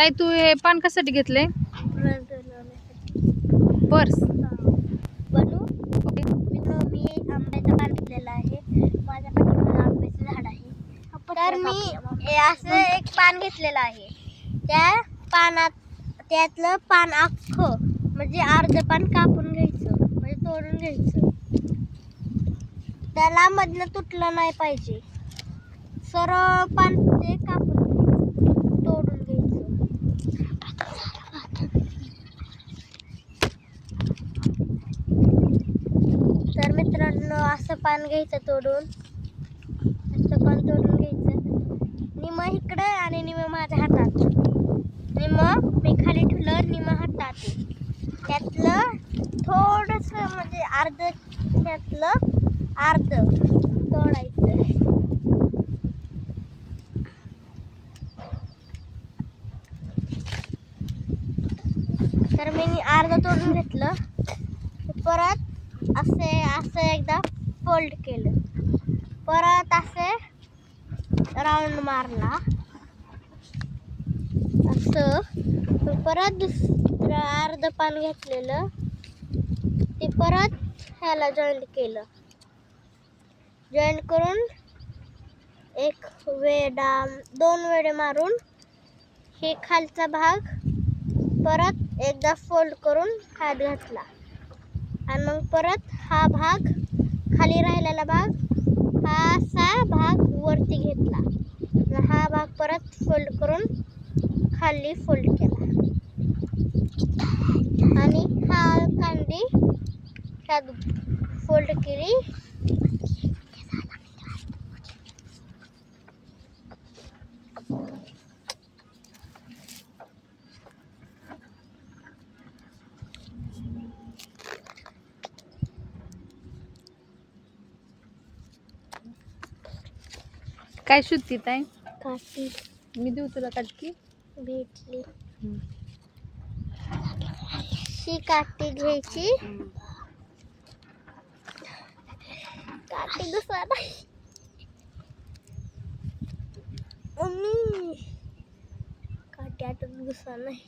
ताई तू हे पान कशासाठी घेतले? पर्स. बनू ओके. मित्र मी आंब्याचं पान घेतलेलं आहे. माझ्या पाठीमागे आंब्याचं झाड आहे. तर मी असं एक पान घेतलेलं आहे. त्या पानात त्यातलं पान अख्खं म्हणजे अर्ध पान कापून घ्यायचं म्हणजे तोडून घ्यायचं. त्याला मधनं तुटलं नाही पाहिजे. सरळ पान ते कापून घ्यायचं, तोडून घ्यायचं. तर मित्रांनो असं पान घ्यायचं तोडून, असं पान तोडून घ्यायचं. निम इकडे आणि निम माझ्या हातात. निम मी खाली ठेवलं, निम हातात. त्यातलं थोडंसं म्हणजे अर्ध, त्यातलं अर्ध तोडायचं. तर मी अर्ध तोडून घेतलं. परत असं एकदा फोल्ड केलं. परत असे राऊंड मारला असं. परत दुसरं अर्ध पान घेतलेलं ते परत ह्याला जॉईंट केलं. जॉईंट करून एक वेडा, 2 वेडे मारून हे खालचा भाग परत एकदा फोल्ड करून हात घातला. आणि मग परत हा भाग, खाली राहिलेला भाग, हा असा भाग वरती घेतला. हा भाग परत फोल्ड करून खाली फोल्ड केला. आणि हा कांडी ह्यात फोल्ड केली. काय शुद्धी ताई? काठी मी देऊ तुला काटकी? भेटली. ही काठी घ्यायची. काठी दुसरा नाही. काठी आटत दुसरा नाही.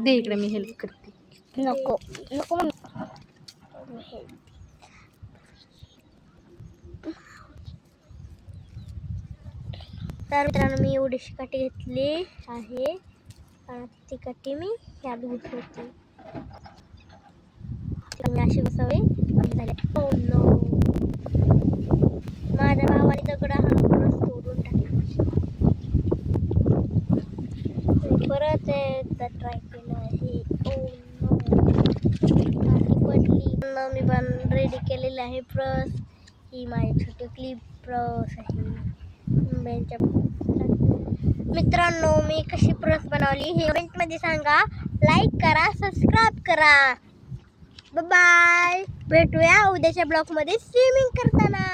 दे इकडे, मी हेल्प करते. नको नको. तर मित्रांनो मी एवढीशी काठी घेतली आहे. आणि ती काठी मी ह्यात घुसवते. मी अशी घुसवली. Oh no. माझ्या भावाने दगड हा परत तोडून टाकला. परत एकदा ट्राय केलं आहे. Oh no. काठी पडली. मी पण रेडी केलेली आहे प्रस. ही माझी छोटी क्लिप प्रस आहे. मित्रांनो मी कशी प्रस बनवली हे कमेंटमध्ये सांगा. लाईक करा, सबस्क्राईब करा. बाय. भेटूया उद्याच्या ब्लॉगमध्ये स्विमिंग करताना.